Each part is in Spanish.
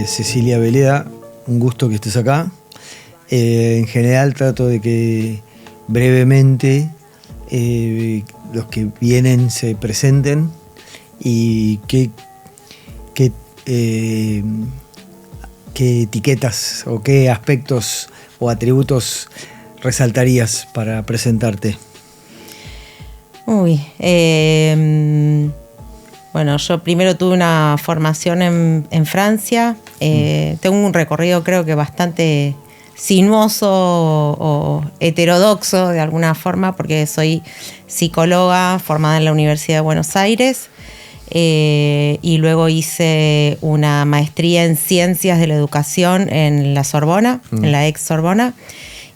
Cecilia Veleda, un gusto que estés acá. En general trato de que brevemente los que vienen se presenten y qué etiquetas o qué aspectos o atributos resaltarías para presentarte. Bueno, yo primero tuve una formación en Francia. Tengo un recorrido creo que bastante sinuoso o heterodoxo de alguna forma, porque soy psicóloga formada en la Universidad de Buenos Aires y luego hice una maestría en Ciencias de la Educación en la Sorbona, en la ex Sorbona.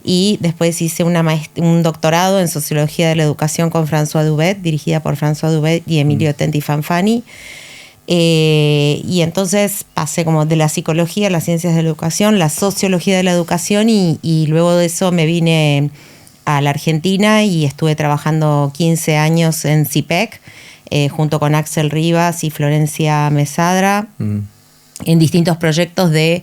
Y después hice un doctorado en Sociología de la Educación con François Dubet, dirigida por François Dubet y Emilio Tenti Fanfani. Y entonces pasé como de la psicología a las ciencias de la educación, la sociología de la educación, y luego de eso me vine a la Argentina y estuve trabajando 15 años en CIPEC, junto con Axel Rivas y Florencia Mesadra, en distintos proyectos de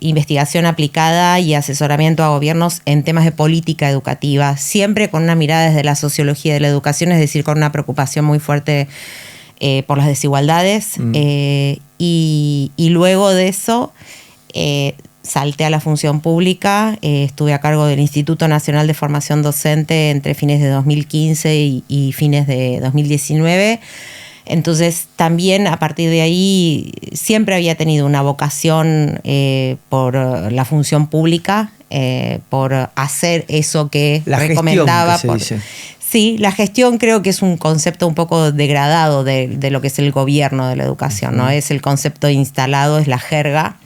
investigación aplicada y asesoramiento a gobiernos en temas de política educativa, siempre con una mirada desde la sociología de la educación, es decir, con una preocupación muy fuerte por las desigualdades. Y luego de eso salté a la función pública, estuve a cargo del Instituto Nacional de Formación Docente entre fines de 2015 y fines de 2019. Entonces también a partir de ahí siempre había tenido una vocación por la función pública, por hacer eso que la recomendaba. Gestión, que se dice. Sí, la gestión creo que es un concepto un poco degradado de lo que es el gobierno de la educación, ¿no? Es el concepto instalado, es la jerga,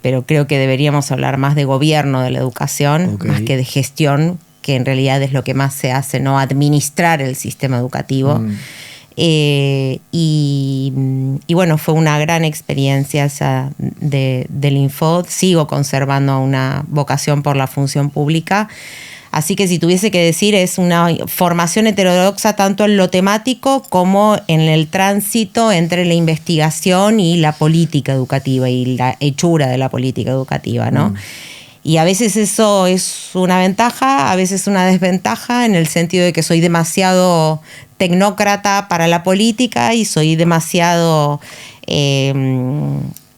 pero creo que deberíamos hablar más de gobierno de la educación, más que de gestión, que en realidad es lo que más se hace, ¿no? Administrar el sistema educativo. Y bueno, fue una gran experiencia esa del Infod. Sigo conservando una vocación por la función pública. Así que si tuviese que decir, es una formación heterodoxa tanto en lo temático como en el tránsito entre la investigación y la política educativa y la hechura de la política educativa, ¿no? Y a veces eso es una ventaja, a veces una desventaja, en el sentido de que soy demasiado tecnócrata para la política y soy demasiado,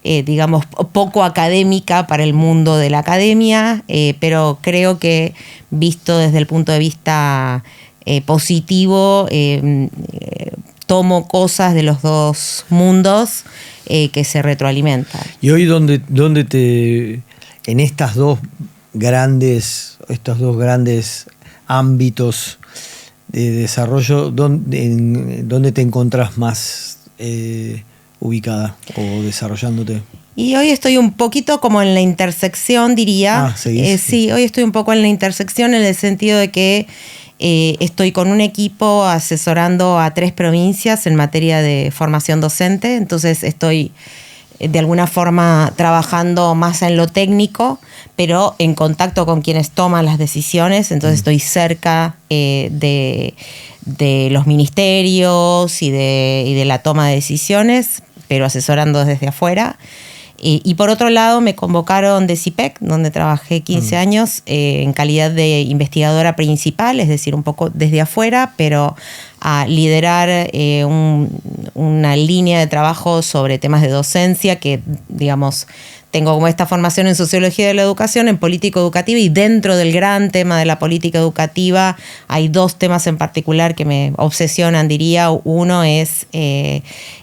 digamos, poco académica para el mundo de la academia, pero creo que visto desde el punto de vista positivo, tomo cosas de los dos mundos que se retroalimentan. ¿Y hoy dónde te... en estos dos grandes ámbitos de desarrollo, ¿dónde te encontrás más ubicada o desarrollándote? Y hoy estoy un poquito como en la intersección, diría. Sí, hoy estoy un poco en la intersección en el sentido de que estoy con un equipo asesorando a 3 provincias en materia de formación docente, entonces estoy de alguna forma trabajando más en lo técnico, pero en contacto con quienes toman las decisiones, entonces estoy cerca de los ministerios y de la toma de decisiones, pero asesorando desde afuera. Y por otro lado me convocaron de CIPEC, donde trabajé 15 años en calidad de investigadora principal, es decir, un poco desde afuera, pero a liderar una línea de trabajo sobre temas de docencia que, digamos, tengo como esta formación en sociología de la educación, en política educativa, y dentro del gran tema de la política educativa hay 2 temas en particular que me obsesionan, diría. Uno es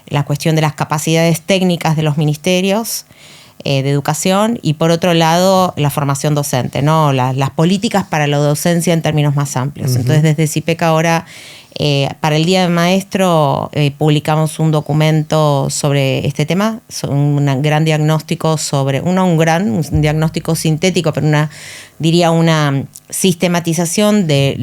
la cuestión de las capacidades técnicas de los ministerios de educación, y por otro lado la formación docente, ¿no? Las políticas para la docencia en términos más amplios. Entonces desde CIPEC ahora, para el Día del Maestro, publicamos un documento sobre este tema, un gran diagnóstico sobre, un diagnóstico sintético, pero una diría, una sistematización de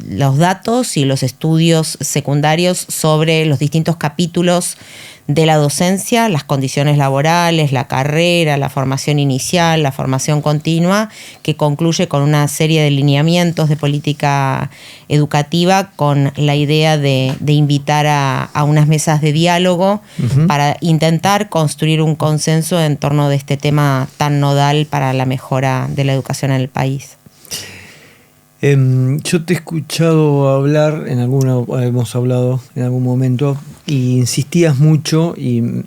los datos y los estudios secundarios sobre los distintos capítulos de la docencia, las condiciones laborales, la carrera, la formación inicial, la formación continua, que concluye con una serie de lineamientos de política educativa con la idea de invitar a unas mesas de diálogo para intentar construir un consenso en torno de este tema tan nodal para la mejora de la educación en el país. Yo te he escuchado hablar, hemos hablado en algún momento, y insistías mucho, y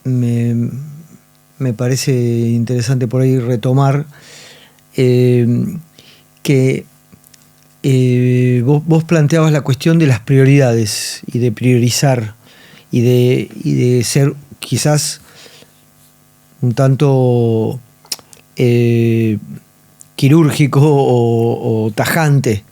me parece interesante por ahí retomar, que vos planteabas la cuestión de las prioridades y de priorizar y de ser quizás un tanto quirúrgico o tajante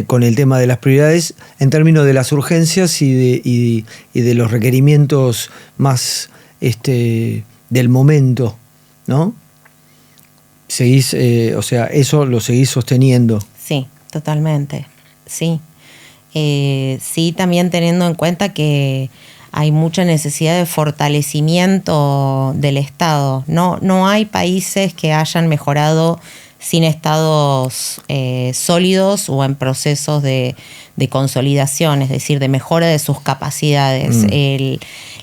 con el tema de las prioridades en términos de las urgencias y de los requerimientos más del momento, ¿no? Seguís, o sea, eso lo seguís sosteniendo. Sí, totalmente, sí. Sí, también teniendo en cuenta que hay mucha necesidad de fortalecimiento del Estado. No hay países que hayan mejorado sin estados sólidos o en procesos de consolidación, es decir, de mejora de sus capacidades.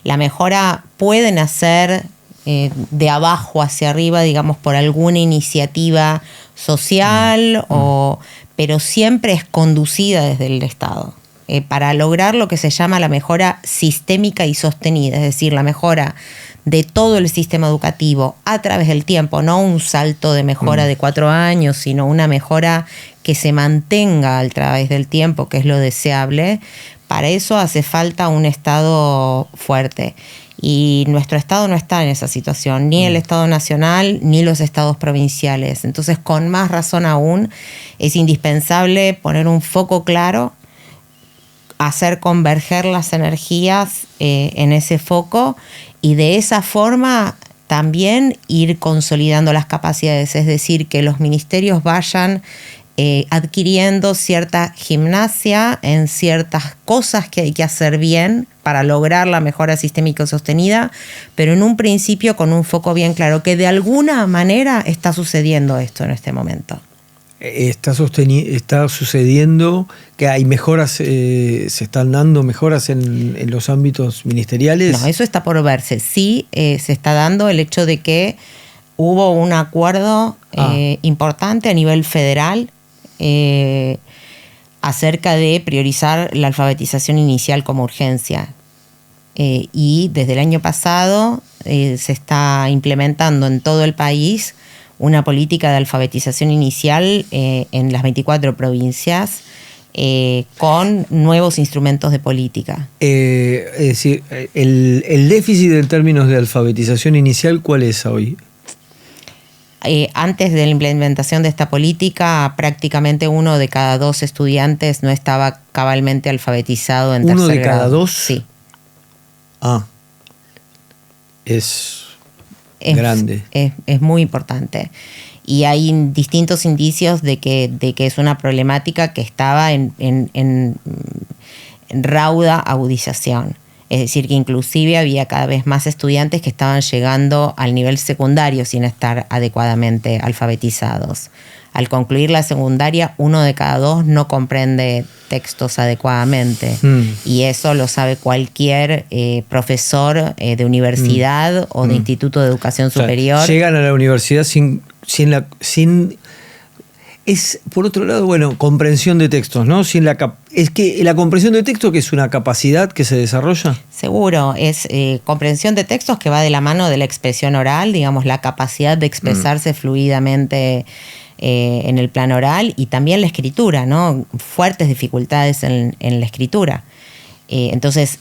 La mejora puede nacer de abajo hacia arriba, digamos, por alguna iniciativa social, pero siempre es conducida desde el Estado. Para lograr lo que se llama la mejora sistémica y sostenida, es decir, la mejora de todo el sistema educativo a través del tiempo, no un salto de mejora de 4 años, sino una mejora que se mantenga a través del tiempo, que es lo deseable. Para eso hace falta un Estado fuerte. Y nuestro Estado no está en esa situación, ni el Estado nacional, ni los estados provinciales. Entonces, con más razón aún, es indispensable poner un foco claro, hacer converger las energías en ese foco y de esa forma también ir consolidando las capacidades, es decir, que los ministerios vayan adquiriendo cierta gimnasia en ciertas cosas que hay que hacer bien para lograr la mejora sistémica sostenida, pero en un principio con un foco bien claro, que de alguna manera está sucediendo esto en este momento. Está sucediendo que hay mejoras, se están dando mejoras en los ámbitos ministeriales. No, eso está por verse. Sí, se está dando el hecho de que hubo un acuerdo importante a nivel federal acerca de priorizar la alfabetización inicial como urgencia. Y desde el año pasado se está implementando en todo el país una política de alfabetización inicial en las 24 provincias con nuevos instrumentos de política. Es decir, el déficit en términos de alfabetización inicial, ¿cuál es hoy? Antes de la implementación de esta política, prácticamente 1 de cada 2 estudiantes no estaba cabalmente alfabetizado en tercer grado. ¿1 de cada 2? Sí. Es grande. Es muy importante. Y hay distintos indicios de que es una problemática que estaba en rauda agudización. Es decir, que inclusive había cada vez más estudiantes que estaban llegando al nivel secundario sin estar adecuadamente alfabetizados. Al concluir la secundaria, 1 de cada 2 no comprende textos adecuadamente. Y eso lo sabe cualquier profesor de universidad o de instituto de educación superior. Llegan a la universidad sin es, por otro lado, bueno, comprensión de textos, ¿no? Es que la comprensión de texto, que es una capacidad que se desarrolla. Seguro, es comprensión de textos que va de la mano de la expresión oral, digamos, la capacidad de expresarse fluidamente en el plano oral, y también la escritura, ¿no? Fuertes dificultades en la escritura. Entonces,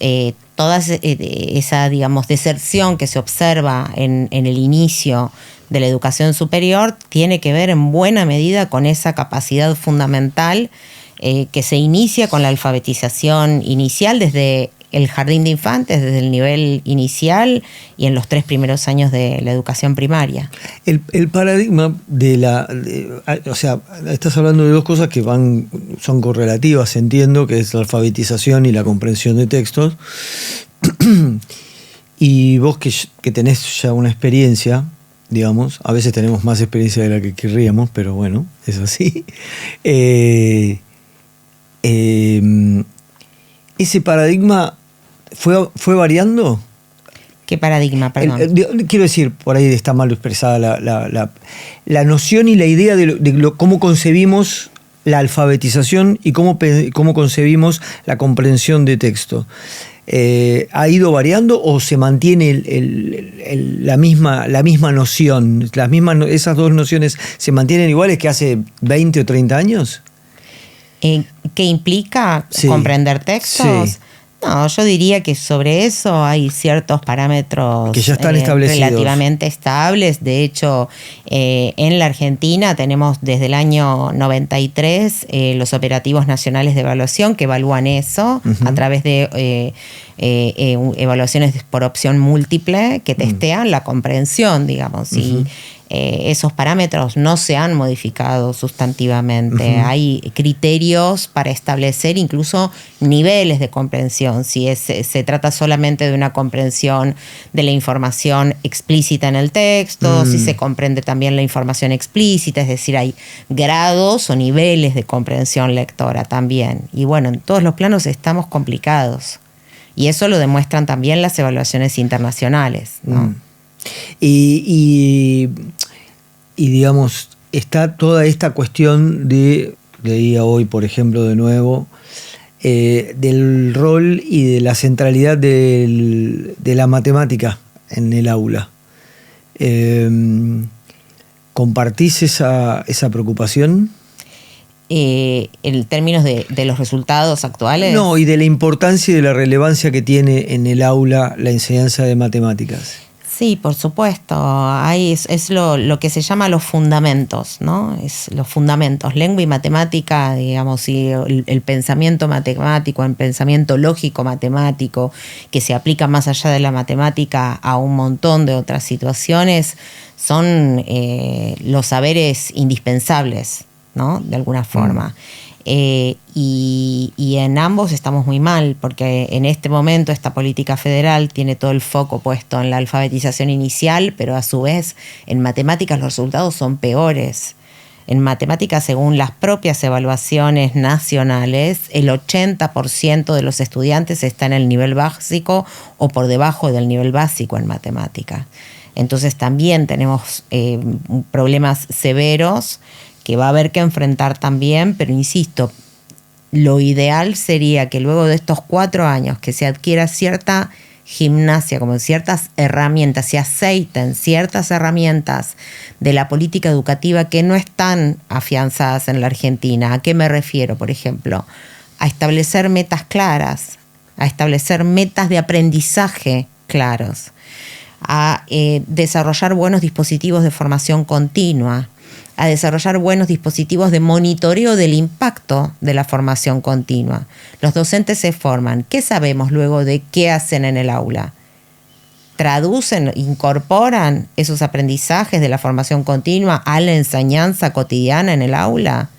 toda esa, digamos, deserción que se observa en el inicio de la educación superior tiene que ver en buena medida con esa capacidad fundamental que se inicia con la alfabetización inicial desde el jardín de infantes, desde el nivel inicial y en los 3 primeros años de la educación primaria. El paradigma o sea, estás hablando de dos cosas que son correlativas, entiendo, que es la alfabetización y la comprensión de textos. Y vos que tenés ya una experiencia, digamos, a veces tenemos más experiencia de la que querríamos, pero bueno, es así. ¿Ese paradigma fue variando? ¿Qué paradigma, perdón? Quiero decir, por ahí está mal expresada la noción y la idea de cómo concebimos la alfabetización y cómo concebimos la comprensión de texto. ¿Ha ido variando o se mantiene la misma noción? ¿Esas dos nociones se mantienen iguales que hace 20 o 30 años? ¿Qué implica comprender textos? Sí. No, yo diría que sobre eso hay ciertos parámetros que ya están establecidos, relativamente estables. De hecho, en la Argentina tenemos desde el año 93 los operativos nacionales de evaluación que evalúan eso a través de evaluaciones por opción múltiple que testean la comprensión, digamos. Y esos parámetros no se han modificado sustantivamente. Hay criterios para establecer incluso niveles de comprensión. Si se trata solamente de una comprensión de la información explícita en el texto, si se comprende también la información explícita, es decir, hay grados o niveles de comprensión lectora también. Y bueno, en todos los planos estamos complicados. Y eso lo demuestran también las evaluaciones internacionales, ¿no? Y digamos, está toda esta cuestión leía hoy, por ejemplo, de nuevo, del rol y de la centralidad de la matemática en el aula. ¿Compartís esa preocupación? En términos de los resultados actuales. No, y de la importancia y de la relevancia que tiene en el aula la enseñanza de matemáticas. Sí, por supuesto. Es lo que se llama los fundamentos, ¿no? Es los fundamentos, lengua y matemática, digamos, y el pensamiento matemático, el pensamiento lógico matemático, que se aplica más allá de la matemática a un montón de otras situaciones, son los saberes indispensables, ¿no? De alguna forma. Y en ambos estamos muy mal, porque en este momento esta política federal tiene todo el foco puesto en la alfabetización inicial, pero a su vez en matemáticas los resultados son peores. En matemáticas, según las propias evaluaciones nacionales, el 80% de los estudiantes está en el nivel básico o por debajo del nivel básico en matemática. Entonces también tenemos problemas severos que va a haber que enfrentar también, pero insisto, lo ideal sería que luego de estos 4 años que se adquiera cierta gimnasia, como ciertas herramientas, se aceiten ciertas herramientas de la política educativa que no están afianzadas en la Argentina. ¿A qué me refiero? Por ejemplo, a establecer metas claras, a establecer metas de aprendizaje claros, a desarrollar buenos dispositivos de formación continua, a desarrollar buenos dispositivos de monitoreo del impacto de la formación continua. Los docentes se forman. ¿Qué sabemos luego de qué hacen en el aula? ¿Traducen, incorporan esos aprendizajes de la formación continua a la enseñanza cotidiana en el aula?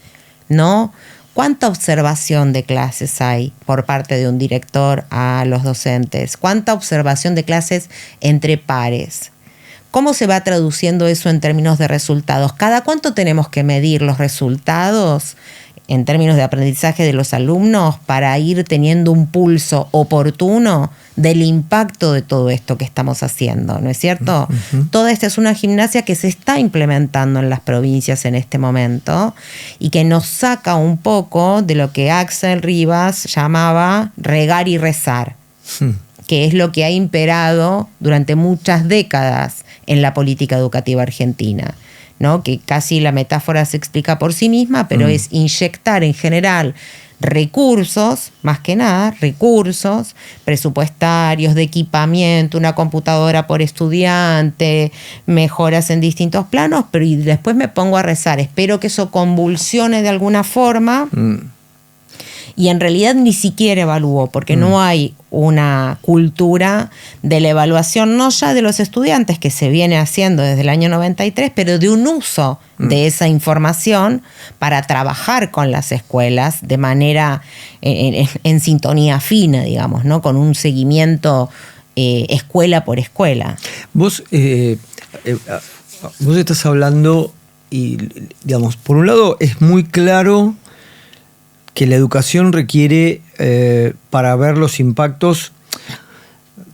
¿No? ¿Cuánta observación de clases hay por parte de un director a los docentes? ¿Cuánta observación de clases entre pares? ¿Cómo se va traduciendo eso en términos de resultados? ¿Cada cuánto tenemos que medir los resultados en términos de aprendizaje de los alumnos para ir teniendo un pulso oportuno del impacto de todo esto que estamos haciendo? ¿No es cierto? Toda esta es una gimnasia que se está implementando en las provincias en este momento y que nos saca un poco de lo que Axel Rivas llamaba regar y rezar, que es lo que ha imperado durante muchas décadas en la política educativa argentina, ¿no? Que casi la metáfora se explica por sí misma, pero es inyectar en general recursos, más que nada, recursos presupuestarios, de equipamiento, una computadora por estudiante, mejoras en distintos planos, pero y después me pongo a rezar, espero que eso convulsione de alguna forma y en realidad ni siquiera evaluó, porque no hay una cultura de la evaluación, no ya de los estudiantes, que se viene haciendo desde el año 93, pero de un uso de esa información para trabajar con las escuelas de manera en sintonía fina, digamos, ¿no? Con un seguimiento escuela por escuela. Vos estás hablando y, digamos, por un lado es muy claro que la educación requiere, para ver los impactos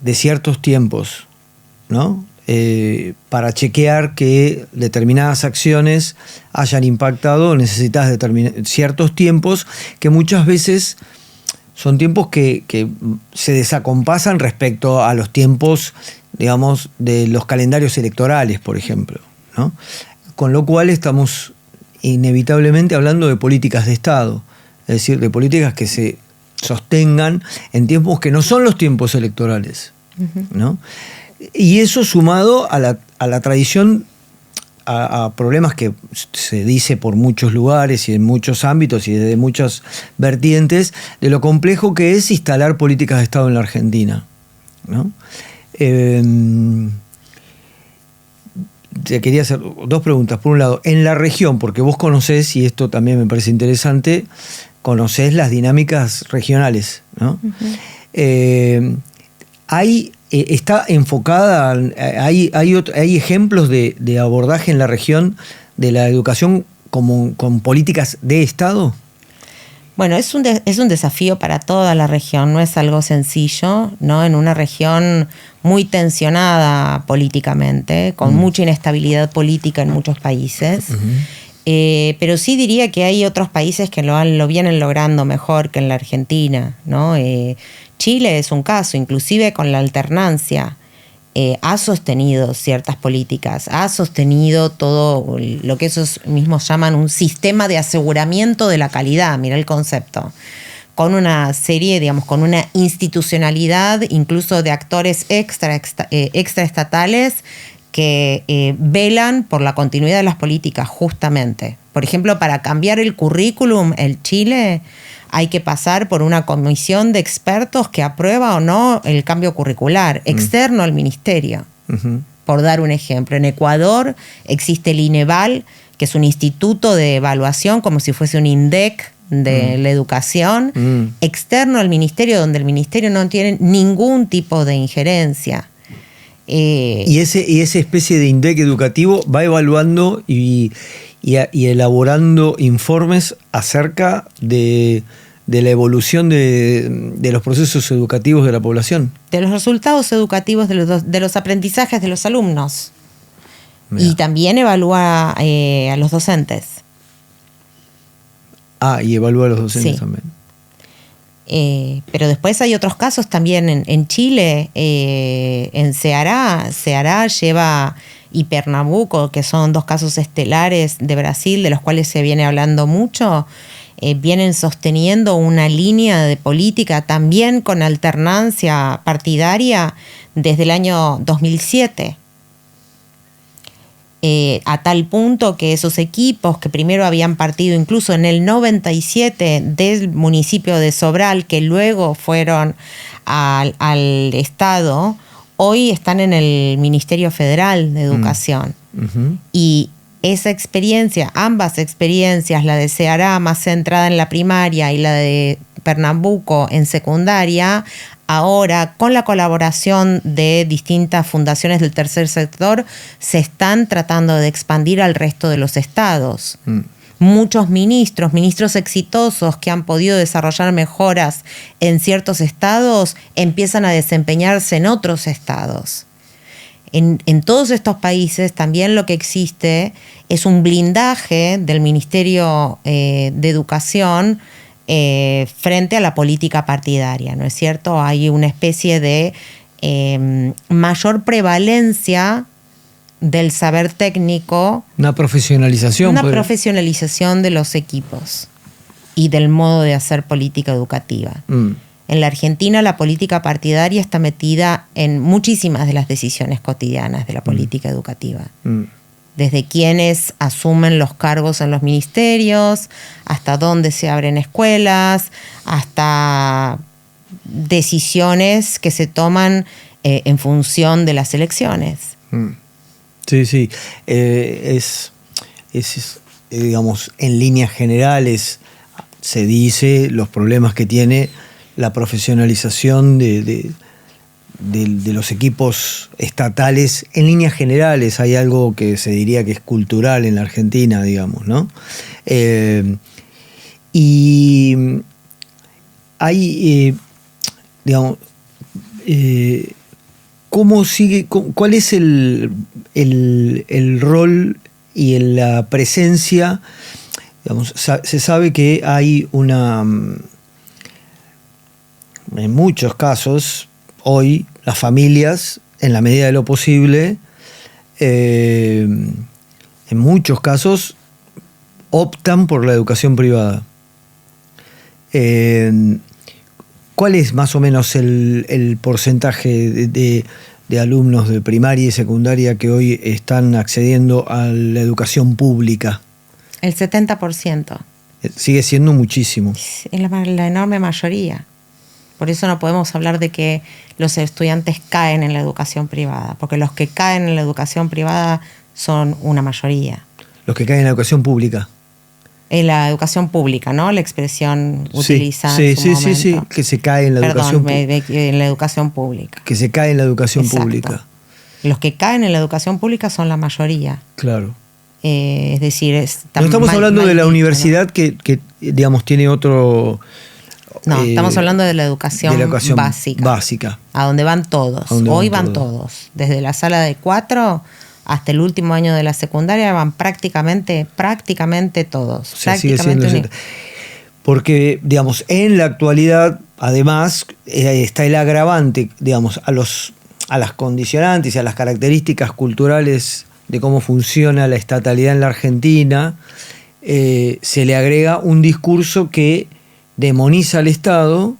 de ciertos tiempos, ¿no? Para chequear que determinadas acciones hayan impactado, necesitas ciertos tiempos que muchas veces son tiempos que se desacompasan respecto a los tiempos, digamos, de los calendarios electorales, por ejemplo, ¿no? Con lo cual estamos inevitablemente hablando de políticas de Estado, es decir, de políticas que se sostengan en tiempos que no son los tiempos electorales, ¿no? Y eso sumado a la tradición, a problemas que se dice por muchos lugares y en muchos ámbitos y desde muchas vertientes, de lo complejo que es instalar políticas de Estado en la Argentina, ¿no? Te quería hacer dos preguntas. Por un lado, en la región, porque vos conocés, y esto también me parece interesante, conocés las dinámicas regionales, ¿no? ¿Está enfocada, hay ejemplos de abordaje en la región de la educación con políticas de Estado? Bueno, es un desafío para toda la región, no es algo sencillo, ¿no? En una región muy tensionada políticamente, con mucha inestabilidad política en muchos países. Pero sí diría que hay otros países que lo vienen logrando mejor que en la Argentina, ¿no? Chile es un caso, inclusive con la alternancia. Ha sostenido ciertas políticas, ha sostenido todo lo que esos mismos llaman un sistema de aseguramiento de la calidad, mira el concepto, con una serie, digamos, con una institucionalidad incluso de actores extraestatales que velan por la continuidad de las políticas justamente. Por ejemplo, para cambiar el currículum en Chile hay que pasar por una comisión de expertos que aprueba o no el cambio curricular, externo al ministerio, por dar un ejemplo. En Ecuador existe el INEVAL, que es un instituto de evaluación, como si fuese un INDEC de la educación, externo al ministerio, donde el ministerio no tiene ningún tipo de injerencia. Y esa especie de INDEC educativo va evaluando y elaborando informes acerca de la evolución de los procesos educativos de la población. De los resultados educativos de los aprendizajes de los alumnos. Mirá. Y también evalúa a los docentes. Y evalúa a los docentes sí. también. Pero después hay otros casos también en Chile, en Ceará lleva y Pernambuco, que son dos casos estelares de Brasil, de los cuales se viene hablando mucho, vienen sosteniendo una línea de política también con alternancia partidaria desde el año 2007. A tal punto que esos equipos que primero habían partido incluso en el 97 del municipio de Sobral, que luego fueron al Estado, hoy están en el Ministerio Federal de Educación. Y esa experiencia, ambas experiencias, la de Ceará más centrada en la primaria y la de Pernambuco en secundaria, ahora con la colaboración de distintas fundaciones del tercer sector, se están tratando de expandir al resto de los estados. Muchos ministros exitosos que han podido desarrollar mejoras en ciertos estados empiezan a desempeñarse en otros estados. En todos estos países también lo que existe es un blindaje del Ministerio de Educación frente a la política partidaria, ¿no es cierto? Hay una especie de mayor prevalencia del saber técnico. Una profesionalización. Una profesionalización de los equipos y del modo de hacer política educativa. En la Argentina la política partidaria está metida en muchísimas de las decisiones cotidianas de la política educativa. desde quienes asumen los cargos en los ministerios, hasta dónde se abren escuelas, hasta decisiones que se toman en función de las elecciones. Sí, sí. Digamos, en líneas generales se dice los problemas que tiene la profesionalización de los equipos estatales. En líneas generales hay algo que se diría que es cultural en la Argentina, digamos, ¿no? Y hay, digamos, ¿cómo sigue? ¿Cuál es el rol y la presencia? Digamos, se sabe que hay en muchos casos, hoy, las familias, en la medida de lo posible, en muchos casos, optan por la educación privada. ¿Cuál es más o menos el porcentaje de alumnos de primaria y secundaria que hoy están accediendo a la educación pública? El 70%. Sigue siendo muchísimo. Es la enorme mayoría. Por eso no podemos hablar de que los estudiantes caen en la educación privada, porque los que caen en la educación privada son una mayoría. Los que caen en la educación pública. En la educación pública, ¿no? La expresión utilizada sí, en su momento. Sí, que se cae en la educación pública. En la educación pública. Que se cae en la educación Exacto. pública. Los que caen en la educación pública son la mayoría. Claro. Es decir, no estamos hablando de la universidad, ¿no? que digamos, tiene otro... No, estamos hablando de la educación básica. A donde van todos. Hoy van todos. Desde la sala de 4 hasta el último año de la secundaria van prácticamente todos. O sea, sigue siendo porque, digamos, en la actualidad, además, está el agravante, digamos, a las condicionantes y a las características culturales de cómo funciona la estatalidad en la Argentina, se le agrega un discurso que demoniza al Estado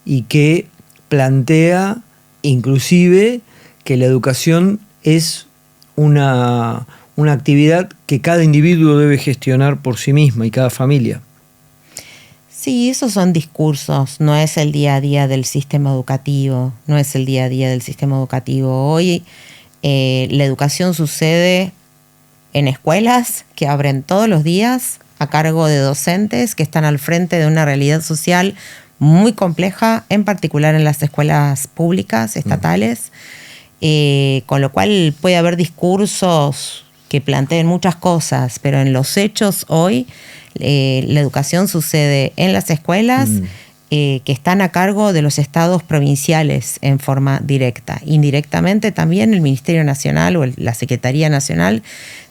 y que plantea inclusive que la educación es una actividad que cada individuo debe gestionar por sí misma y cada familia. Sí, esos son discursos, no es el día a día del sistema educativo, Hoy la educación sucede en escuelas que abren todos los días a cargo de docentes que están al frente de una realidad social muy compleja, en particular en las escuelas públicas, estatales, con lo cual puede haber discursos que planteen muchas cosas, pero en los hechos hoy la educación sucede en las escuelas que están a cargo de los estados provinciales en forma directa. Indirectamente también el Ministerio Nacional o la Secretaría Nacional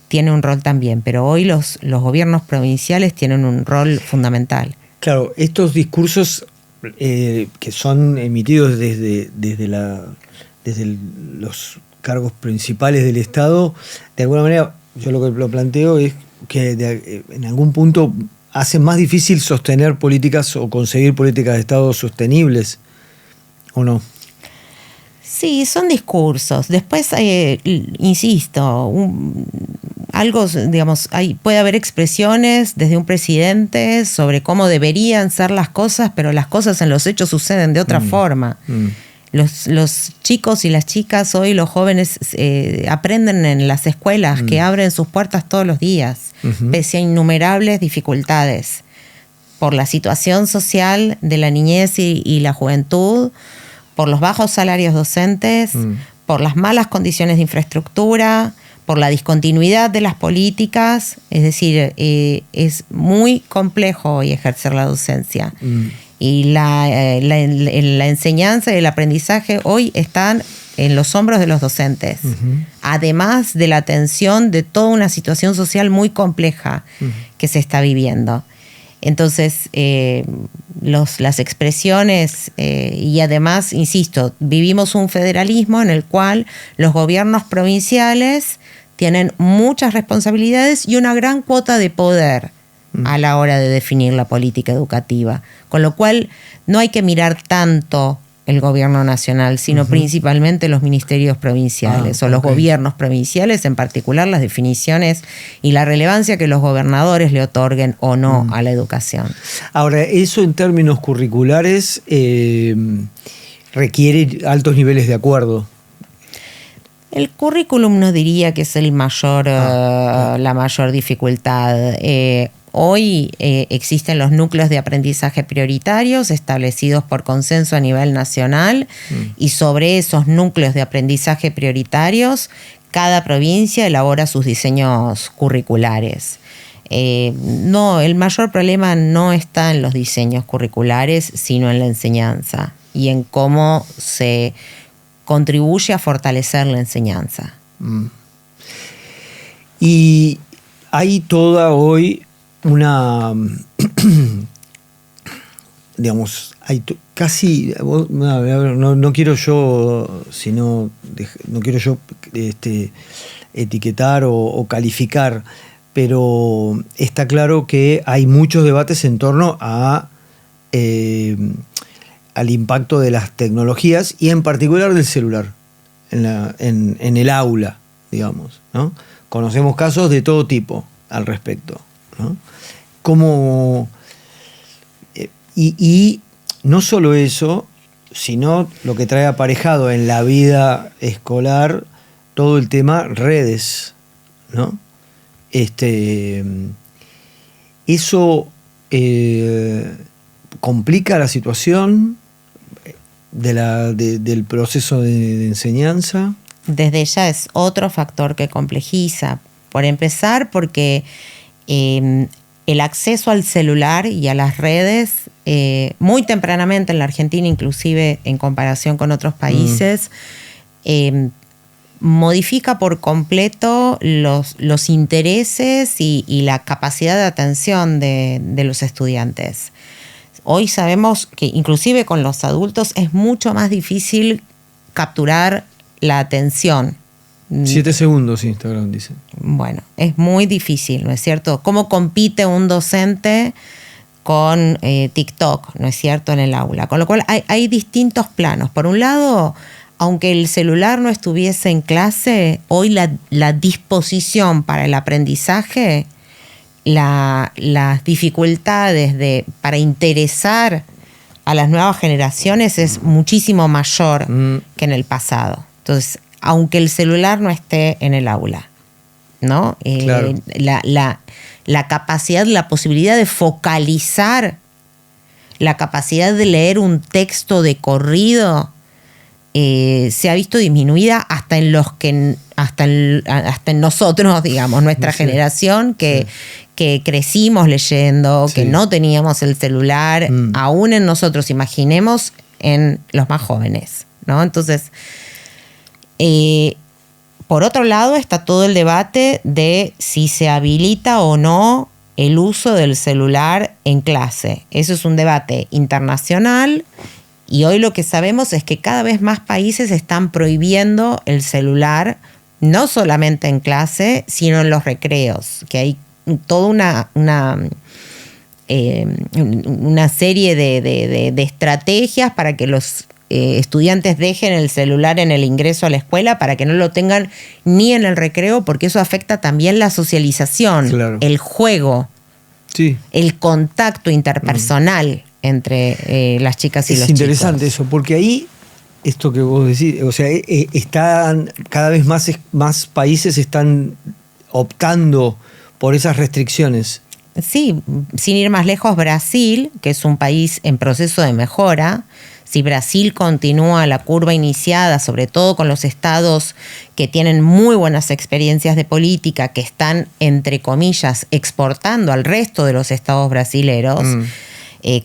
tiene un rol también, pero hoy los gobiernos provinciales tienen un rol fundamental. Claro, estos discursos que son emitidos desde los cargos principales del Estado, de alguna manera, yo lo que lo planteo es que en algún punto hacen más difícil sostener políticas o conseguir políticas de Estado sostenibles, ¿o no? Sí, son discursos. Después, insisto, digamos, puede haber expresiones desde un presidente sobre cómo deberían ser las cosas, pero las cosas en los hechos suceden de otra forma. Los chicos y las chicas hoy, los jóvenes, aprenden en las escuelas que abren sus puertas todos los días, pese a innumerables dificultades, por la situación social de la niñez y la juventud, por los bajos salarios docentes, por las malas condiciones de infraestructura, por la discontinuidad de las políticas. Es decir, es muy complejo hoy ejercer la docencia. Y la enseñanza y el aprendizaje hoy están en los hombros de los docentes, además de la atención de toda una situación social muy compleja que se está viviendo. Entonces, las expresiones, y además, insisto, vivimos un federalismo en el cual los gobiernos provinciales tienen muchas responsabilidades y una gran cuota de poder a la hora de definir la política educativa. Con lo cual, no hay que mirar tanto el gobierno nacional, sino principalmente los ministerios provinciales o los gobiernos provinciales, en particular las definiciones y la relevancia que los gobernadores le otorguen o no a la educación. Ahora, eso en términos curriculares requiere altos niveles de acuerdo. El currículum no diría que es el mayor, la mayor dificultad. Hoy existen los núcleos de aprendizaje prioritarios establecidos por consenso a nivel nacional y sobre esos núcleos de aprendizaje prioritarios cada provincia elabora sus diseños curriculares. No, el mayor problema no está en los diseños curriculares, sino en la enseñanza y en cómo se contribuye a fortalecer la enseñanza. Y hay toda hoy una, digamos, hay casi, no quiero yo, no quiero yo etiquetar o calificar, pero está claro que hay muchos debates en torno al impacto de las tecnologías y en particular del celular en el aula, digamos, ¿no? Conocemos casos de todo tipo al respecto, ¿no? Y no solo eso, sino lo que trae aparejado en la vida escolar todo el tema redes, ¿no? Eso complica la situación del proceso de enseñanza. Desde ya es otro factor que complejiza. Por empezar, porque el acceso al celular y a las redes, muy tempranamente en la Argentina, inclusive en comparación con otros países, modifica por completo los intereses y la capacidad de atención de los estudiantes. Hoy sabemos que inclusive con los adultos es mucho más difícil capturar la atención. 7 segundos Instagram, dice. Bueno, es muy difícil, ¿no es cierto? ¿Cómo compite un docente con TikTok, ¿no es cierto?, en el aula? Con lo cual hay distintos planos. Por un lado, aunque el celular no estuviese en clase, hoy la disposición para el aprendizaje, las dificultades para interesar a las nuevas generaciones es muchísimo mayor que en el pasado. Entonces, aunque el celular no esté en el aula, ¿no? Claro. La capacidad, la posibilidad de focalizar, la capacidad de leer un texto de corrido se ha visto disminuida hasta en nosotros, digamos, nuestra generación que crecimos leyendo, que no teníamos el celular, aún en nosotros, imaginemos en los más jóvenes, ¿no? Entonces, por otro lado está todo el debate de si se habilita o no el uso del celular en clase. Eso es un debate internacional y hoy lo que sabemos es que cada vez más países están prohibiendo el celular, no solamente en clase, sino en los recreos, que hay toda una serie de estrategias para que los estudiantes dejen el celular en el ingreso a la escuela para que no lo tengan ni en el recreo, porque eso afecta también la socialización, claro, el juego, el contacto interpersonal entre las chicas y los chicos. Es interesante eso, porque ahí, esto que vos decís, o sea, están cada vez más países están optando por esas restricciones. Sí, sin ir más lejos, Brasil, que es un país en proceso de mejora. Si Brasil continúa la curva iniciada, sobre todo con los estados que tienen muy buenas experiencias de política, que están, entre comillas, exportando al resto de los estados brasileros,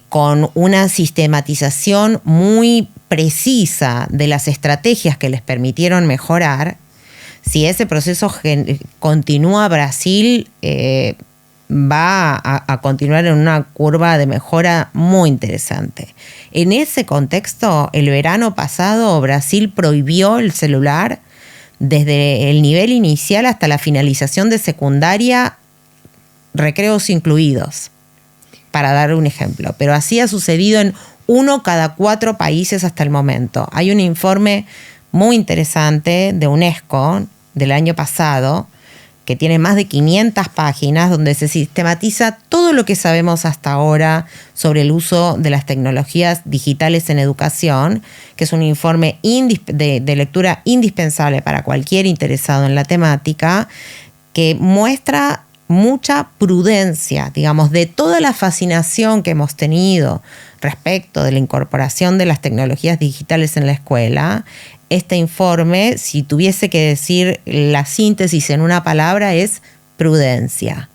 con una sistematización muy precisa de las estrategias que les permitieron mejorar, si ese proceso continúa, Brasil va a continuar en una curva de mejora muy interesante. En ese contexto, el verano pasado Brasil prohibió el celular desde el nivel inicial hasta la finalización de secundaria, recreos incluidos, para dar un ejemplo. Pero así ha sucedido en 1 cada 4 países hasta el momento. Hay un informe muy interesante de UNESCO del año pasado que tiene más de 500 páginas donde se sistematiza todo lo que sabemos hasta ahora sobre el uso de las tecnologías digitales en educación, que es un informe de lectura indispensable para cualquier interesado en la temática, que muestra mucha prudencia, digamos, de toda la fascinación que hemos tenido respecto de la incorporación de las tecnologías digitales en la escuela. Este informe, si tuviese que decir la síntesis en una palabra, es prudencia,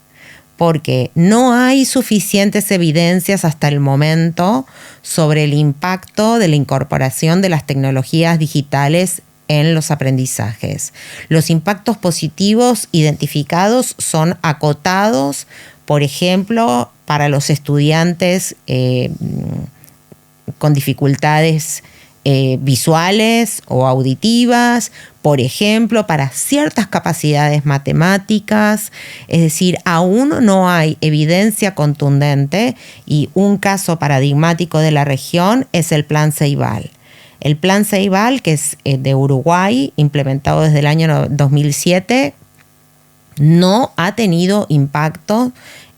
porque no hay suficientes evidencias hasta el momento sobre el impacto de la incorporación de las tecnologías digitales en los aprendizajes. Los impactos positivos identificados son acotados, por ejemplo, para los estudiantes con dificultades visuales o auditivas, por ejemplo, para ciertas capacidades matemáticas. Es decir, aún no hay evidencia contundente, y un caso paradigmático de la región es el Plan Ceibal. El Plan Ceibal, que es de Uruguay, implementado desde el año 2007, no ha tenido impacto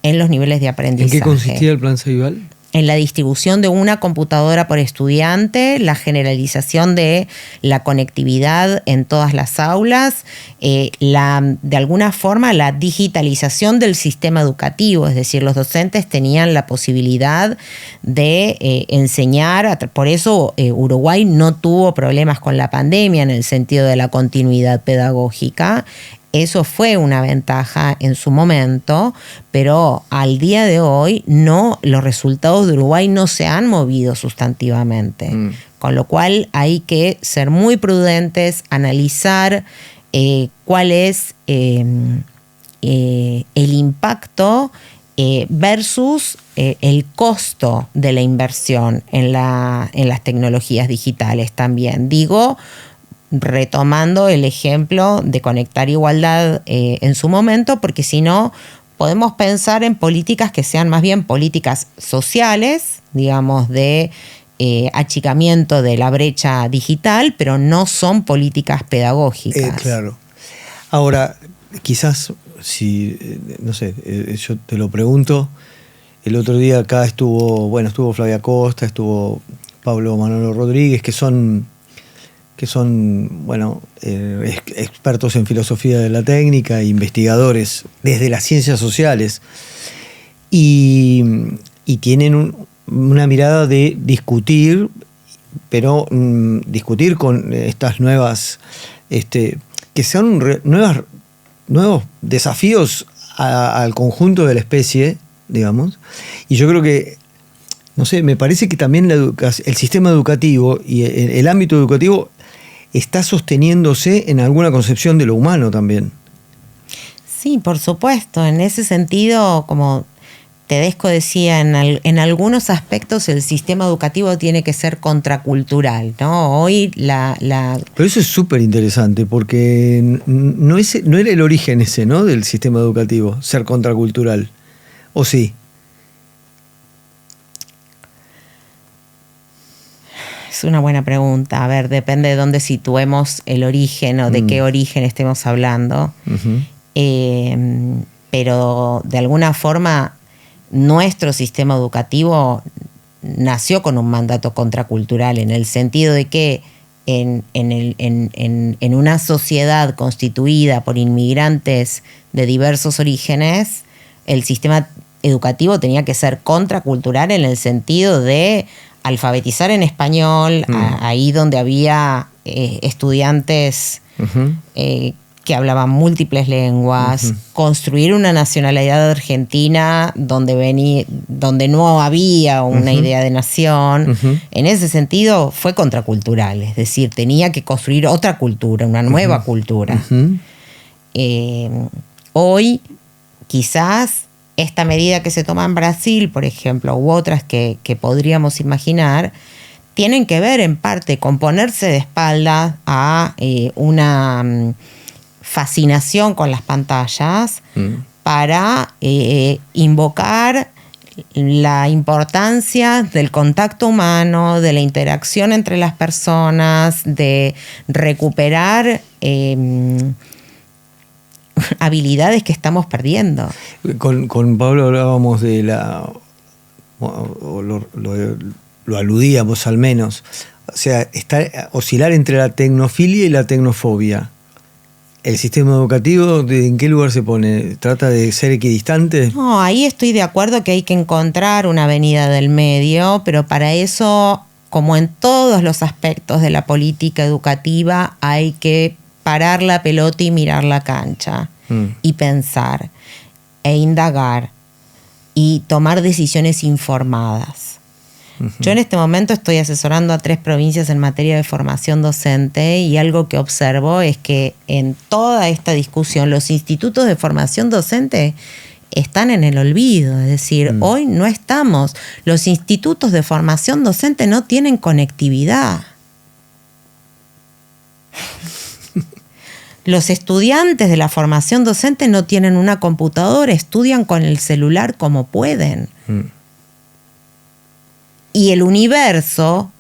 en los niveles de aprendizaje. ¿En qué consistía el Plan Ceibal? En la distribución de una computadora por estudiante, la generalización de la conectividad en todas las aulas, de alguna forma la digitalización del sistema educativo, es decir, los docentes tenían la posibilidad de enseñar, por eso Uruguay no tuvo problemas con la pandemia en el sentido de la continuidad pedagógica. Eso fue una ventaja en su momento, pero al día de hoy los resultados de Uruguay no se han movido sustantivamente. Con lo cual hay que ser muy prudentes, analizar cuál es el impacto versus el costo de la inversión en las tecnologías digitales también. Digo, retomando el ejemplo de Conectar Igualdad en su momento, porque si no podemos pensar en políticas que sean más bien políticas sociales, digamos, de achicamiento de la brecha digital, pero no son políticas pedagógicas. Claro. Ahora, quizás, no sé, yo te lo pregunto, el otro día acá estuvo Flavia Costa, estuvo Pablo Manolo Rodríguez, que son expertos en filosofía de la técnica, investigadores desde las ciencias sociales, y tienen una mirada de discutir, pero discutir con estas nuevas, que sean nuevos desafíos al conjunto de la especie, digamos. Y yo creo que, no sé, me parece que también el sistema educativo y el ámbito educativo está sosteniéndose en alguna concepción de lo humano también. Sí, por supuesto. En ese sentido, como Tedesco decía, en algunos aspectos el sistema educativo tiene que ser contracultural, ¿no? Hoy Pero eso es súper interesante, porque no era el origen ese, ¿no?, del sistema educativo, ser contracultural. ¿O sí? Es una buena pregunta. A ver, depende de dónde situemos el origen o de qué origen estemos hablando. Uh-huh. Pero de alguna forma nuestro sistema educativo nació con un mandato contracultural, en el sentido de que en una sociedad constituida por inmigrantes de diversos orígenes, el sistema educativo tenía que ser contracultural en el sentido de alfabetizar en español, ahí donde había estudiantes uh-huh. Que hablaban múltiples lenguas, uh-huh. construir una nacionalidad argentina donde no había una uh-huh. idea de nación. Uh-huh. En ese sentido fue contracultural, es decir, tenía que construir otra cultura, una nueva uh-huh. cultura. Uh-huh. Hoy quizás esta medida que se toma en Brasil, por ejemplo, u otras que podríamos imaginar, tienen que ver en parte con ponerse de espaldas a una fascinación con las pantallas para invocar la importancia del contacto humano, de la interacción entre las personas, de recuperar habilidades que estamos perdiendo. Con Pablo hablábamos de lo aludíamos al menos, o sea, oscilar entre la tecnofilia y la tecnofobia. ¿El sistema educativo en qué lugar se pone? ¿Trata de ser equidistante? No, ahí estoy de acuerdo que hay que encontrar una avenida del medio, pero para eso, como en todos los aspectos de la política educativa, hay que parar la pelota y mirar la cancha y pensar e indagar y tomar decisiones informadas. Yo en este momento estoy asesorando a 3 provincias en materia de formación docente y algo que observo es que en toda esta discusión los institutos de formación docente están en el olvido. Es decir, hoy no estamos. Los institutos de formación docente no tienen conectividad. Los estudiantes de la formación docente no tienen una computadora, estudian con el celular como pueden. Y el universo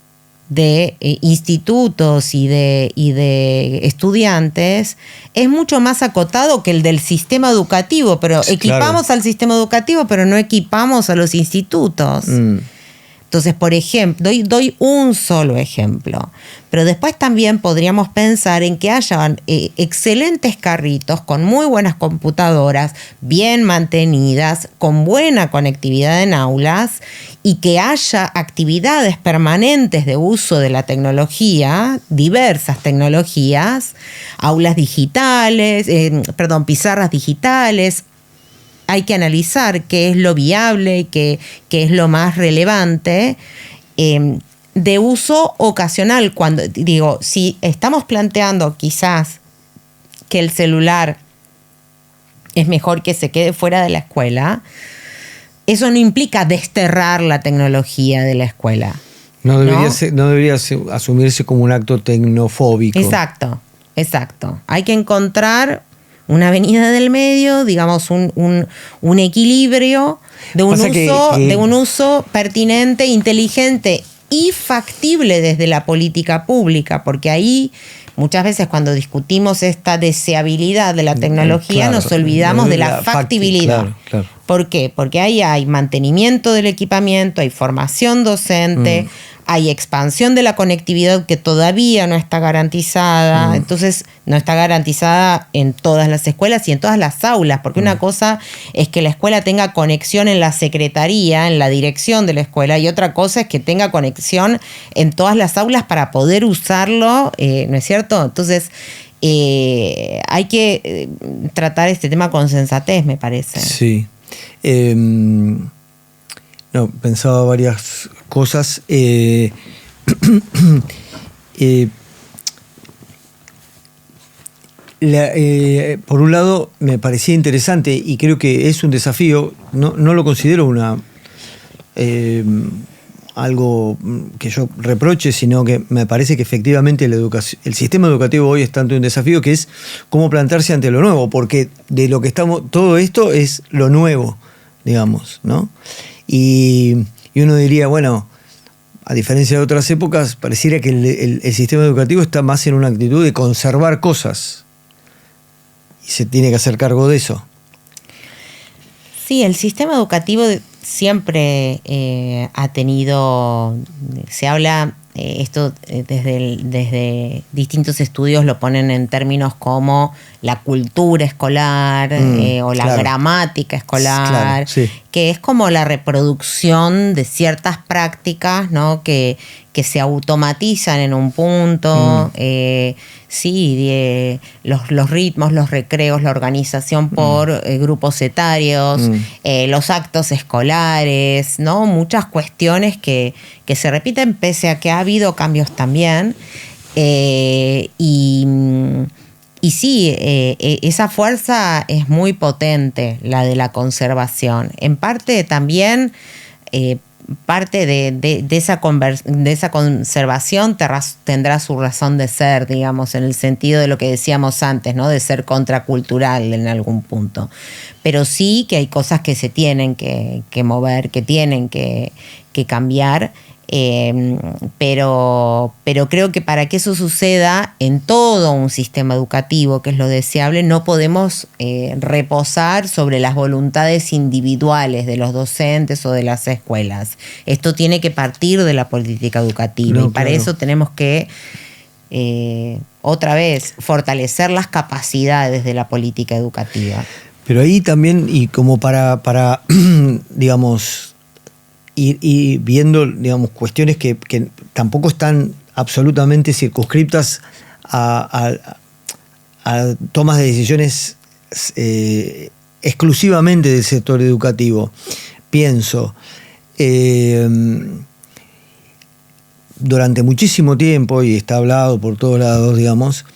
de institutos y de estudiantes es mucho más acotado que el del sistema educativo, pero equipamos al sistema educativo, pero no equipamos a los institutos. Entonces, por ejemplo, doy un solo ejemplo, pero después también podríamos pensar en que haya excelentes carritos con muy buenas computadoras, bien mantenidas, con buena conectividad en aulas y que haya actividades permanentes de uso de la tecnología, diversas tecnologías, aulas digitales, pizarras digitales. Hay que analizar qué es lo viable, qué es lo más relevante de uso ocasional. Cuando digo, si estamos planteando quizás que el celular es mejor que se quede fuera de la escuela, eso no implica desterrar la tecnología de la escuela. No debería asumirse como un acto tecnofóbico. Exacto. Hay que encontrar una avenida del medio, digamos, un equilibrio de un uso pertinente, inteligente y factible desde la política pública, porque ahí muchas veces cuando discutimos esta deseabilidad de la tecnología nos olvidamos de la factibilidad. Claro. ¿Por qué? Porque ahí hay mantenimiento del equipamiento, hay formación docente, hay expansión de la conectividad que todavía no está garantizada. Entonces, no está garantizada en todas las escuelas y en todas las aulas, porque una cosa es que la escuela tenga conexión en la secretaría, en la dirección de la escuela, y otra cosa es que tenga conexión en todas las aulas para poder usarlo, ¿no es cierto? Entonces, hay que tratar este tema con sensatez, me parece. Sí. Pensaba varias cosas. Por un lado, me parecía interesante y creo que es un desafío. No lo considero algo que yo reproche, sino que me parece que efectivamente el sistema educativo hoy es tanto un desafío que es cómo plantarse ante lo nuevo, porque de lo que estamos, todo esto es lo nuevo, digamos, ¿no? Y uno diría, bueno, a diferencia de otras épocas, pareciera que el sistema educativo está más en una actitud de conservar cosas y se tiene que hacer cargo de eso. Sí, el sistema educativo siempre ha tenido, se habla, esto desde distintos estudios lo ponen en términos como la cultura escolar o la gramática escolar, que es como la reproducción de ciertas prácticas, ¿no? que se automatizan en un punto, los ritmos, los recreos, la organización por grupos etarios, los actos escolares, ¿no? Muchas cuestiones que se repiten pese a que ha habido cambios también. Y sí, esa fuerza es muy potente, la de la conservación. En parte también parte de esa conservación tendrá su razón de ser, digamos, en el sentido de lo que decíamos antes, ¿no? De ser contracultural en algún punto. Pero sí que hay cosas que se tienen que mover, que tienen que cambiar. Pero creo que para que eso suceda en todo un sistema educativo, que es lo deseable, no podemos reposar sobre las voluntades individuales de los docentes o de las escuelas. Esto tiene que partir de la política educativa, y para eso tenemos que otra vez fortalecer las capacidades de la política educativa. Pero ahí también, y como para digamos, y viendo, digamos, cuestiones que tampoco están absolutamente circunscriptas a tomas de decisiones exclusivamente del sector educativo. Pienso, durante muchísimo tiempo, y está hablado por todos lados, digamos,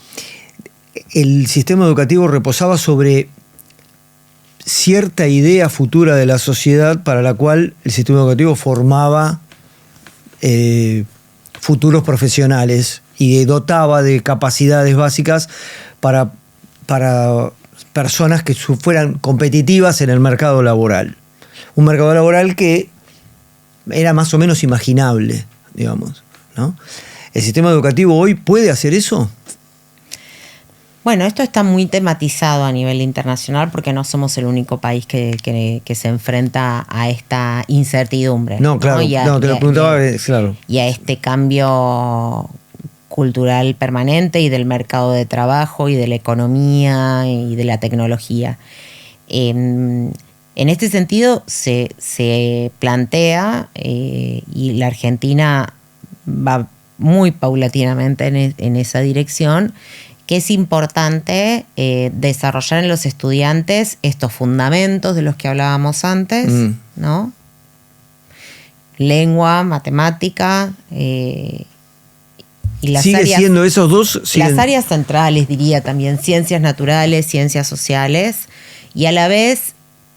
el sistema educativo reposaba sobre cierta idea futura de la sociedad para la cual el sistema educativo formaba futuros profesionales y dotaba de capacidades básicas para personas que fueran competitivas en el mercado laboral. Un mercado laboral que era más o menos imaginable, digamos, ¿no? ¿El sistema educativo hoy puede hacer eso? Bueno, esto está muy tematizado a nivel internacional porque no somos el único país que se enfrenta a esta incertidumbre. No, claro, ¿no? te lo preguntaba, claro. Y a este cambio cultural permanente y del mercado de trabajo y de la economía y de la tecnología. En este sentido se plantea, y la Argentina va muy paulatinamente en esa dirección, que es importante desarrollar en los estudiantes estos fundamentos de los que hablábamos antes, ¿no? Lengua, matemática, y las ¿sigue áreas, siendo esos dos? Las áreas centrales, diría también, ciencias naturales, ciencias sociales, y a la vez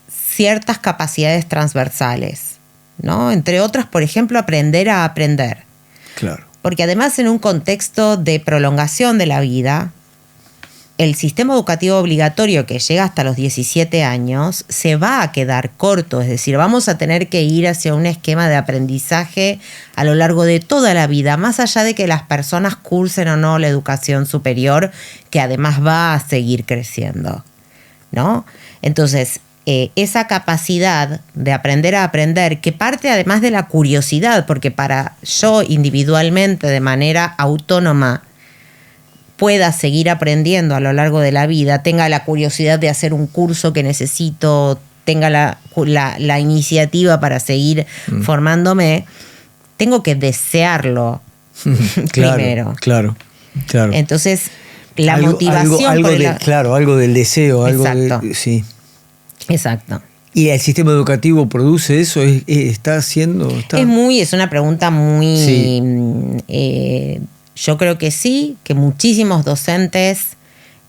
ciertas capacidades transversales, ¿no? Entre otras, por ejemplo, aprender a aprender. Claro. Porque además, en un contexto de prolongación de la vida, el sistema educativo obligatorio que llega hasta los 17 años se va a quedar corto, es decir, vamos a tener que ir hacia un esquema de aprendizaje a lo largo de toda la vida, más allá de que las personas cursen o no la educación superior, que además va a seguir creciendo, ¿no? Entonces, esa capacidad de aprender a aprender, que parte además de la curiosidad, porque para yo individualmente, de manera autónoma, pueda seguir aprendiendo a lo largo de la vida, tenga la curiosidad de hacer un curso que necesito, tenga la iniciativa para seguir formándome, tengo que desearlo primero. Claro. Entonces, la motivación... algo del deseo, Exacto. algo de... Sí. Exacto. ¿Y el sistema educativo produce eso? ¿Está haciendo...? Es una pregunta muy... Sí. Yo creo que sí, que muchísimos docentes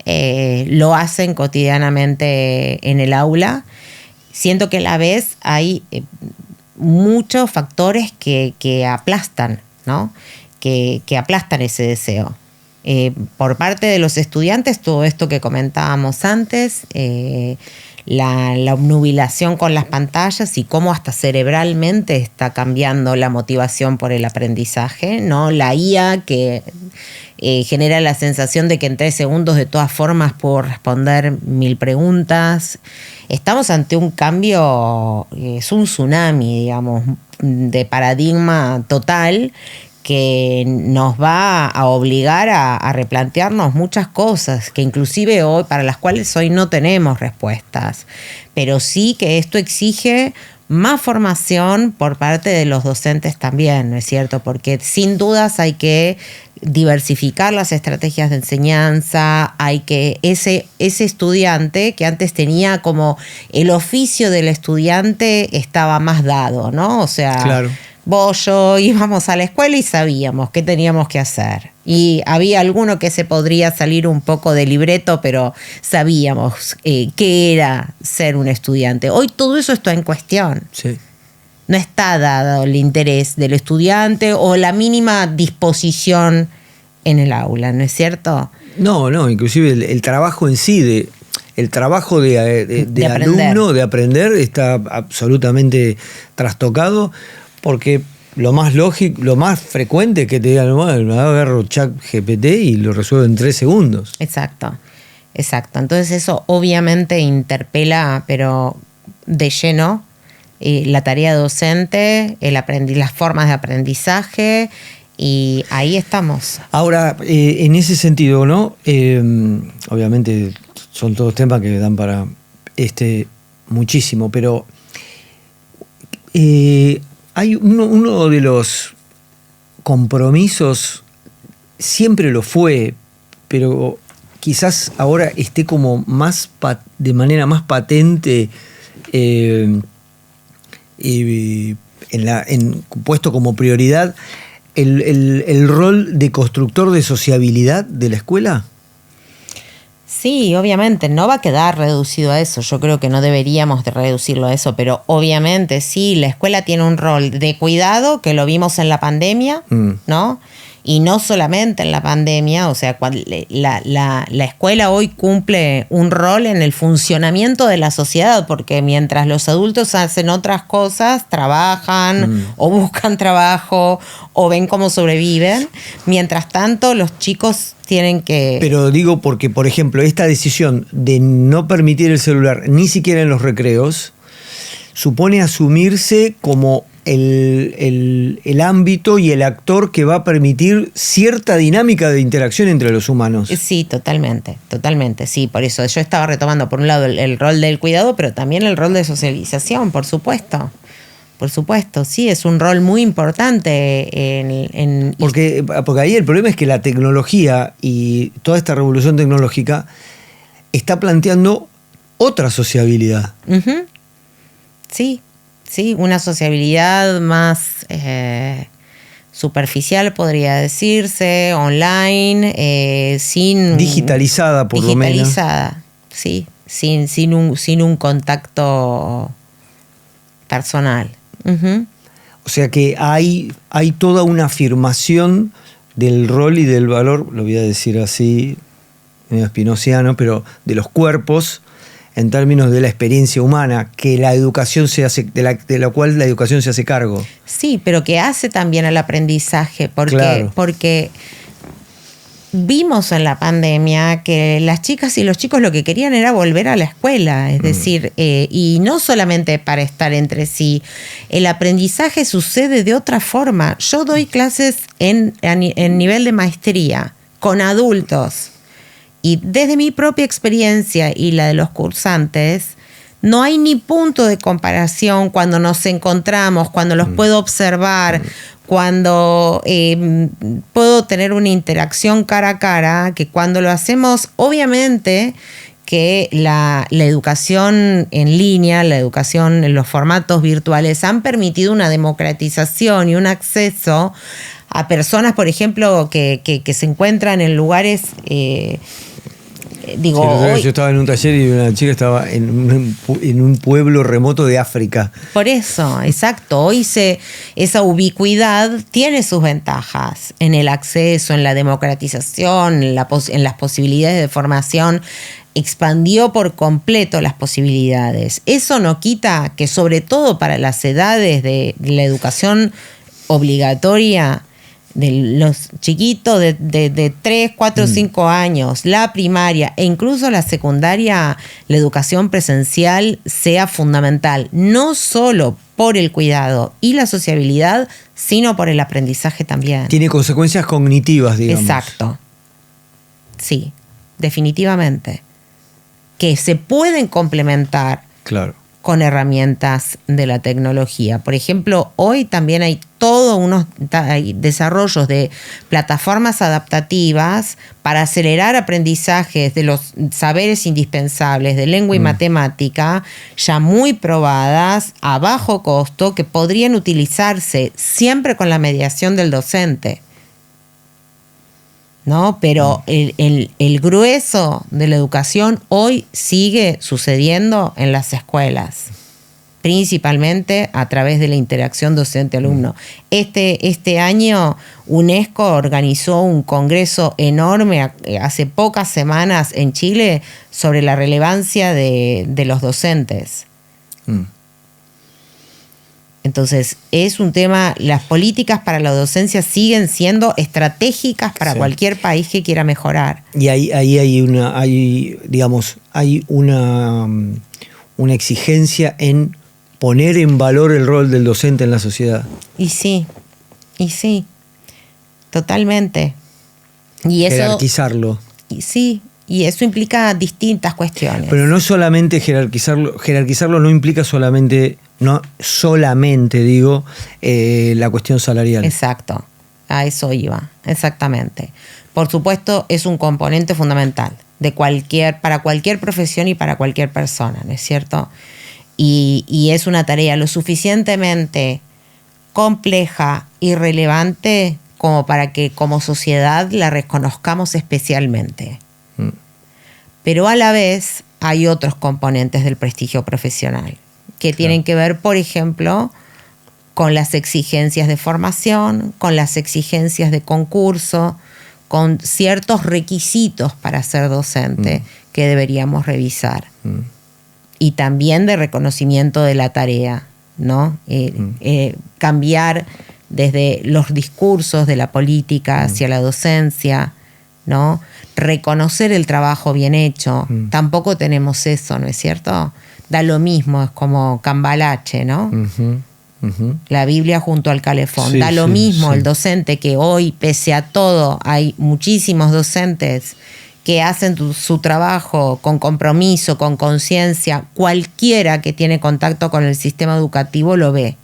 lo hacen cotidianamente en el aula. Siento que a la vez hay muchos factores que aplastan, ¿no? Que aplastan ese deseo. Por parte de los estudiantes, todo esto que comentábamos antes, la obnubilación con las pantallas y cómo hasta cerebralmente está cambiando la motivación por el aprendizaje, ¿no? La IA que genera la sensación de que en 3 segundos de todas formas puedo responder 1000 preguntas. Estamos ante un cambio, es un tsunami, digamos, de paradigma total, que nos va a obligar a replantearnos muchas cosas, que inclusive hoy, para las cuales hoy no tenemos respuestas. Pero sí que esto exige más formación por parte de los docentes también, ¿no es cierto? Porque sin dudas hay que diversificar las estrategias de enseñanza, hay que ese estudiante que antes tenía como el oficio del estudiante estaba más dado, ¿no? O sea... Claro. Yo íbamos a la escuela y sabíamos qué teníamos que hacer. Y había alguno que se podría salir un poco de libreto, pero sabíamos qué era ser un estudiante. Hoy todo eso está en cuestión. Sí. no está dado el interés del estudiante o la mínima disposición en el aula, ¿no es cierto? No, inclusive el trabajo en sí, el trabajo de alumno, de aprender, está absolutamente trastocado, porque lo más lógico, lo más frecuente es que te digan, bueno, agarro ChatGPT y lo resuelvo en 3 segundos. Exacto. Entonces eso obviamente interpela, pero de lleno, la tarea docente, las formas de aprendizaje, y ahí estamos. Ahora, en ese sentido, ¿no? Obviamente son todos temas que dan para muchísimo, pero hay uno de los compromisos, siempre lo fue, pero quizás ahora esté como más de manera más patente puesto como prioridad el rol de constructor de sociabilidad de la escuela. Sí, obviamente, no va a quedar reducido a eso. Yo creo que no deberíamos de reducirlo a eso, pero obviamente sí, la escuela tiene un rol de cuidado, que lo vimos en la pandemia, ¿no? Y no solamente en la pandemia, o sea, la escuela hoy cumple un rol en el funcionamiento de la sociedad, porque mientras los adultos hacen otras cosas, trabajan o buscan trabajo o ven cómo sobreviven, mientras tanto los chicos tienen que... Pero digo porque, por ejemplo, esta decisión de no permitir el celular ni siquiera en los recreos supone asumirse como el ámbito y el actor que va a permitir cierta dinámica de interacción entre los humanos. Sí, totalmente, sí. Por eso yo estaba retomando, por un lado, el rol del cuidado, pero también el rol de socialización, por supuesto. Por supuesto, sí, es un rol muy importante. Porque ahí el problema es que la tecnología y toda esta revolución tecnológica está planteando otra sociabilidad. Uh-huh. Sí, una sociabilidad más superficial, podría decirse, online, sin... Digitalizada, por lo menos. Digitalizada, sí, sin un contacto personal. Uh-huh. O sea que hay toda una afirmación del rol y del valor, lo voy a decir así, medio spinoziano, pero de los cuerpos en términos de la experiencia humana, que la educación se hace, de la cual la educación se hace cargo. Sí, pero que hace también al aprendizaje, porque vimos en la pandemia que las chicas y los chicos lo que querían era volver a la escuela, es decir, y no solamente para estar entre sí, el aprendizaje sucede de otra forma. Yo doy clases en nivel de maestría con adultos, y desde mi propia experiencia y la de los cursantes, no hay ni punto de comparación cuando nos encontramos, cuando los puedo observar, cuando puedo tener una interacción cara a cara, que cuando lo hacemos, obviamente que la educación en línea, la educación en los formatos virtuales han permitido una democratización y un acceso a personas, por ejemplo, que se encuentran en lugares... yo estaba en un taller y una chica estaba en un pueblo remoto de África. Por eso, exacto. Hoy esa ubicuidad tiene sus ventajas en el acceso, en la democratización, en las posibilidades de formación. Expandió por completo las posibilidades. Eso no quita que, sobre todo para las edades de la educación obligatoria, de los chiquitos de 3, 4, 5 años, la primaria e incluso la secundaria, la educación presencial sea fundamental, no solo por el cuidado y la sociabilidad, sino por el aprendizaje también. Tiene consecuencias cognitivas, digamos. Exacto. Sí, definitivamente. Que se pueden complementar. Claro. Con herramientas de la tecnología. Por ejemplo, hoy también hay hay desarrollos de plataformas adaptativas para acelerar aprendizajes de los saberes indispensables de lengua y matemática, ya muy probadas, a bajo costo, que podrían utilizarse siempre con la mediación del docente. ¿No? Pero el grueso de la educación hoy sigue sucediendo en las escuelas. principalmente a través de la interacción docente-alumno. Este año UNESCO organizó un congreso enorme hace pocas semanas en Chile sobre la relevancia de los docentes. Entonces, es un tema, las políticas para la docencia siguen siendo estratégicas para cualquier país que quiera mejorar. Y ahí hay una exigencia en poner en valor el rol del docente en la sociedad. Y sí, totalmente. Y eso, jerarquizarlo. Y sí, y eso implica distintas cuestiones. Pero no solamente jerarquizarlo no implica no solamente digo, la cuestión salarial. Exacto, a eso iba, exactamente. Por supuesto, es un componente fundamental para cualquier profesión y para cualquier persona, ¿no es cierto? Y es una tarea lo suficientemente compleja y relevante como para que como sociedad la reconozcamos especialmente. Pero a la vez hay otros componentes del prestigio profesional que tienen que ver, por ejemplo, con las exigencias de formación, con las exigencias de concurso, con ciertos requisitos para ser docente que deberíamos revisar. Y también de reconocimiento de la tarea, ¿no? Cambiar desde los discursos de la política hacia la docencia, ¿no? Reconocer el trabajo bien hecho. Tampoco tenemos eso, ¿no es cierto? Da lo mismo, es como cambalache, ¿no? La Biblia junto al calefón. Da lo mismo el docente, que hoy, pese a todo, hay muchísimos docentes que hacen su trabajo con compromiso, con conciencia. Cualquiera que tiene contacto con el sistema educativo lo ve.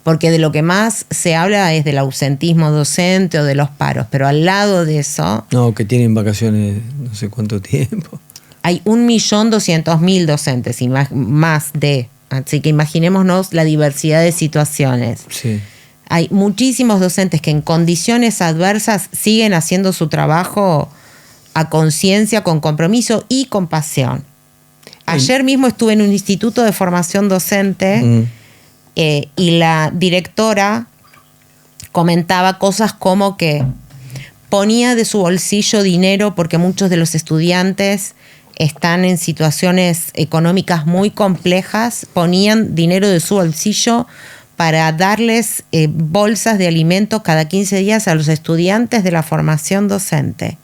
Porque de lo que más se habla es del ausentismo docente o de los paros, pero al lado de eso... No, que tienen vacaciones no sé cuánto tiempo. Hay 1.200.000 docentes y más de... Así que imaginémonos la diversidad de situaciones. Sí. Hay muchísimos docentes que en condiciones adversas siguen haciendo su trabajo a conciencia, con compromiso y con pasión. Ayer mismo estuve en un instituto de formación docente y la directora comentaba cosas como que ponía de su bolsillo dinero porque muchos de los estudiantes están en situaciones económicas muy complejas, ponían dinero de su bolsillo para darles bolsas de alimentos cada 15 días a los estudiantes de la formación docente.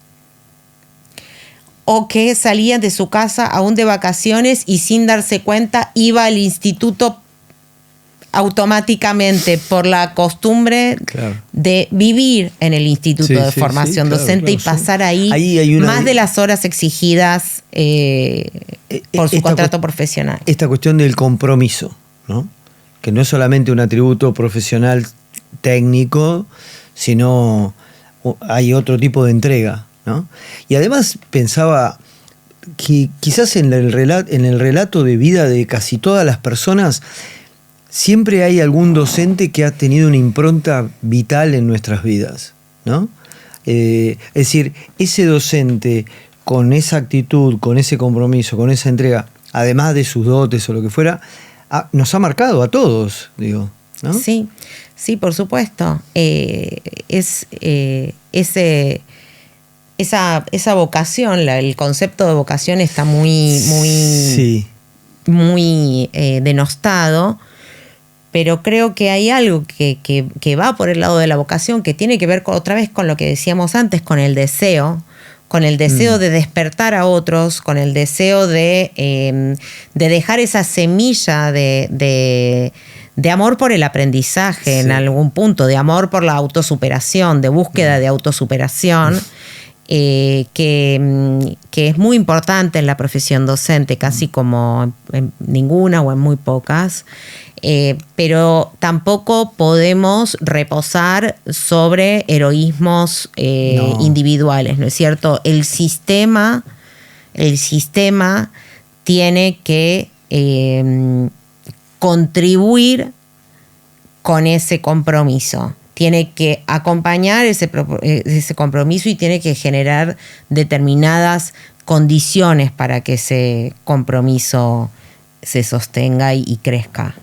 O que salían de su casa aún de vacaciones y sin darse cuenta iba al instituto automáticamente por la costumbre de vivir en el instituto de formación docente y pasar ahí más de las horas exigidas por su contrato profesional. Esta cuestión del compromiso, ¿no? Que no es solamente un atributo profesional técnico, sino hay otro tipo de entrega, ¿no? Y además pensaba que quizás en el relato de vida de casi todas las personas siempre hay algún docente que ha tenido una impronta vital en nuestras vidas, ¿no? Es decir, ese docente con esa actitud, con ese compromiso, con esa entrega, además de sus dotes o lo que fuera, nos ha marcado a todos, digo, ¿no? Sí, por supuesto. Esa vocación, el concepto de vocación está muy denostado, pero creo que hay algo que va por el lado de la vocación, que tiene que ver otra vez con lo que decíamos antes, con el deseo de despertar a otros, con el deseo de dejar esa semilla de amor por el aprendizaje en algún punto, de amor por la autosuperación, de búsqueda de autosuperación, que es muy importante en la profesión docente, casi como en ninguna o en muy pocas. Pero tampoco podemos reposar sobre heroísmos individuales, ¿no es cierto? El sistema tiene que contribuir con ese compromiso, tiene que acompañar ese compromiso y tiene que generar determinadas condiciones para que ese compromiso se sostenga y crezca.